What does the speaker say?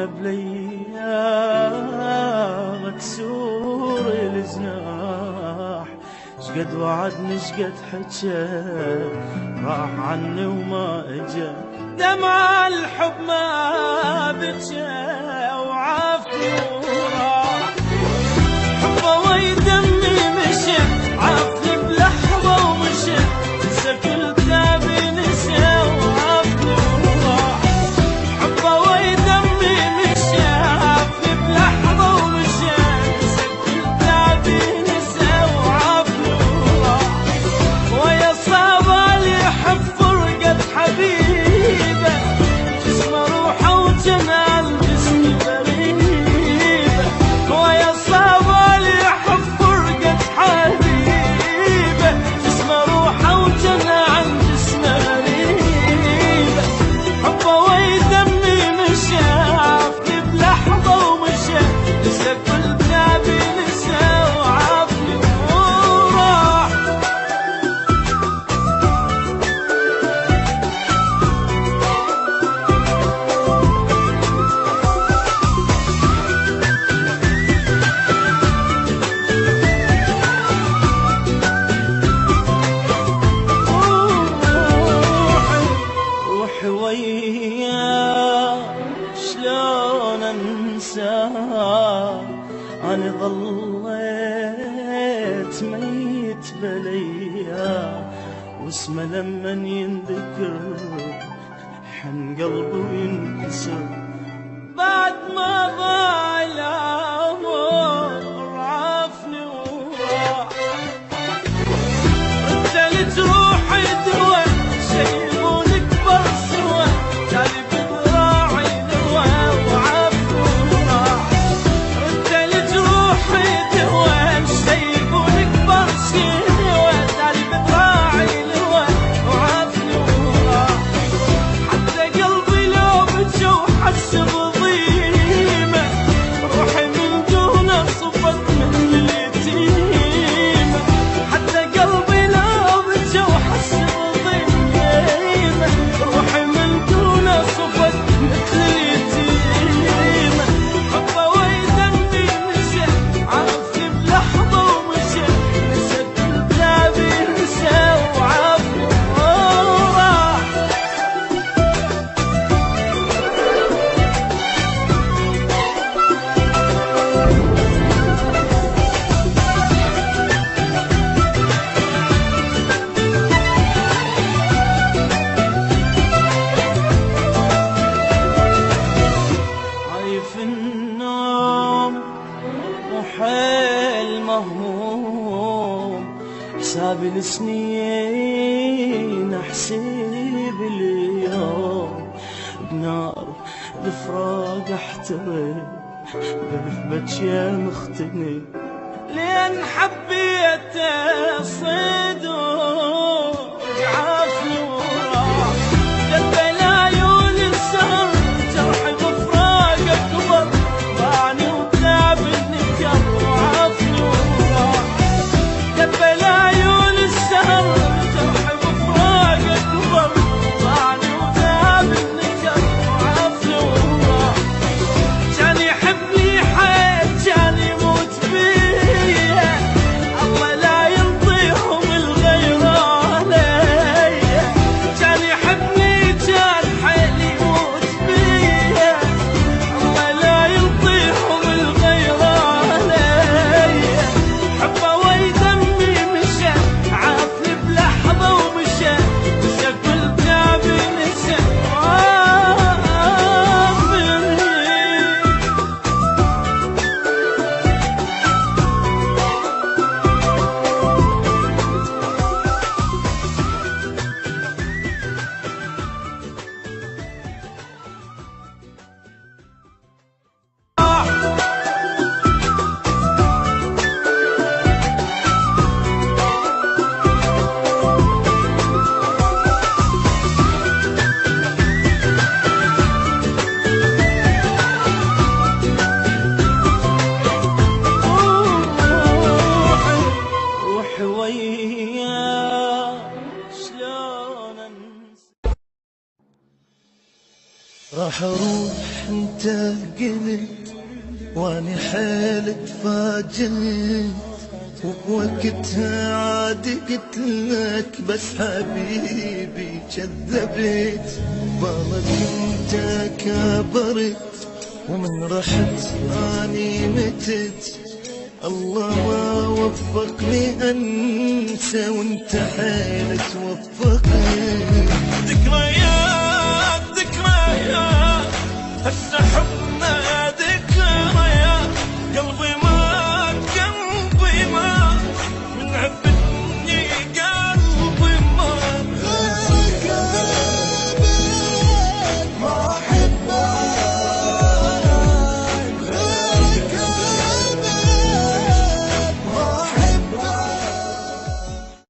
بليا مكسور الجناح، شقد وعدني شقد حجى راح عني وما اجى، دمع الحب ما بجى وعافني وراح، حبه ويدمي مشى عافني بلحظه ومشى، نسى كل تعبي نسى وعافني وراح، حبه ويدمي مشى عافني بلحظه ومشى، نسى كل تعبي نسى وعافني وراح، ويا صعبه اللي يحب فرقه حبيبه، جسمه روحه وجمال جسمي غريبه، ويا صعبه اللي يحب فرقه حبيبه، جسمه روحه وجمال جسمه غريبه، حبه ويدمي مشى عافني بلحظه ومشى، نسى كل تعبي نسى وعافني وراح. روحي وياه شلون انساه، انا ظليت ميت بليا، واسمه لمن ينذكر حن قلبي وينكسر، بعد ما ضاع العمر عافني وراح، ردت روحي دوا شيء مو نكبر سوا، تالي بذراعي دوا وعافني وراح، ردت روحي دوا شيء مو نكبر سوا، تالي بذراعي دوا وعافني وراح، حتى قلبي لو بجى وحس بضيمه، روحي من دونه صفت مثل اليتيمه، حتى قلبي لو بجى وحس بضيمه، روحي من دونه صفت مثل اليتيمه، حبه ويدمي مشى عافني بلحظه ومشى، نسى كل تعبي نسى وعافني وراح. عايف النوم وحيل مهموم، حسابي السنين احسب اليوم، بنار الفراق احترق برفبة يا مختني، لين حبيته صدق عافني وراح، دبل عيون السهر جرحي بفراق اكبر، ضاعني وتعب النكر وعافني وراح، دبل عيون السهر جرحي بفراق اكبر، ضاعني وتعب النكر وعافني وراح، كان يحبني حيل كان يموت بيا، الله لا ينطيهم الغيب راح اروح انت قلت واني حيل تفاجئت، وبوقتها عاد قلت لك بس حبيبي كذبت. بالك انت كبرت ومن رحت اني متت، الله ما وفقني انسى وانت حيل توفقني. ذكريات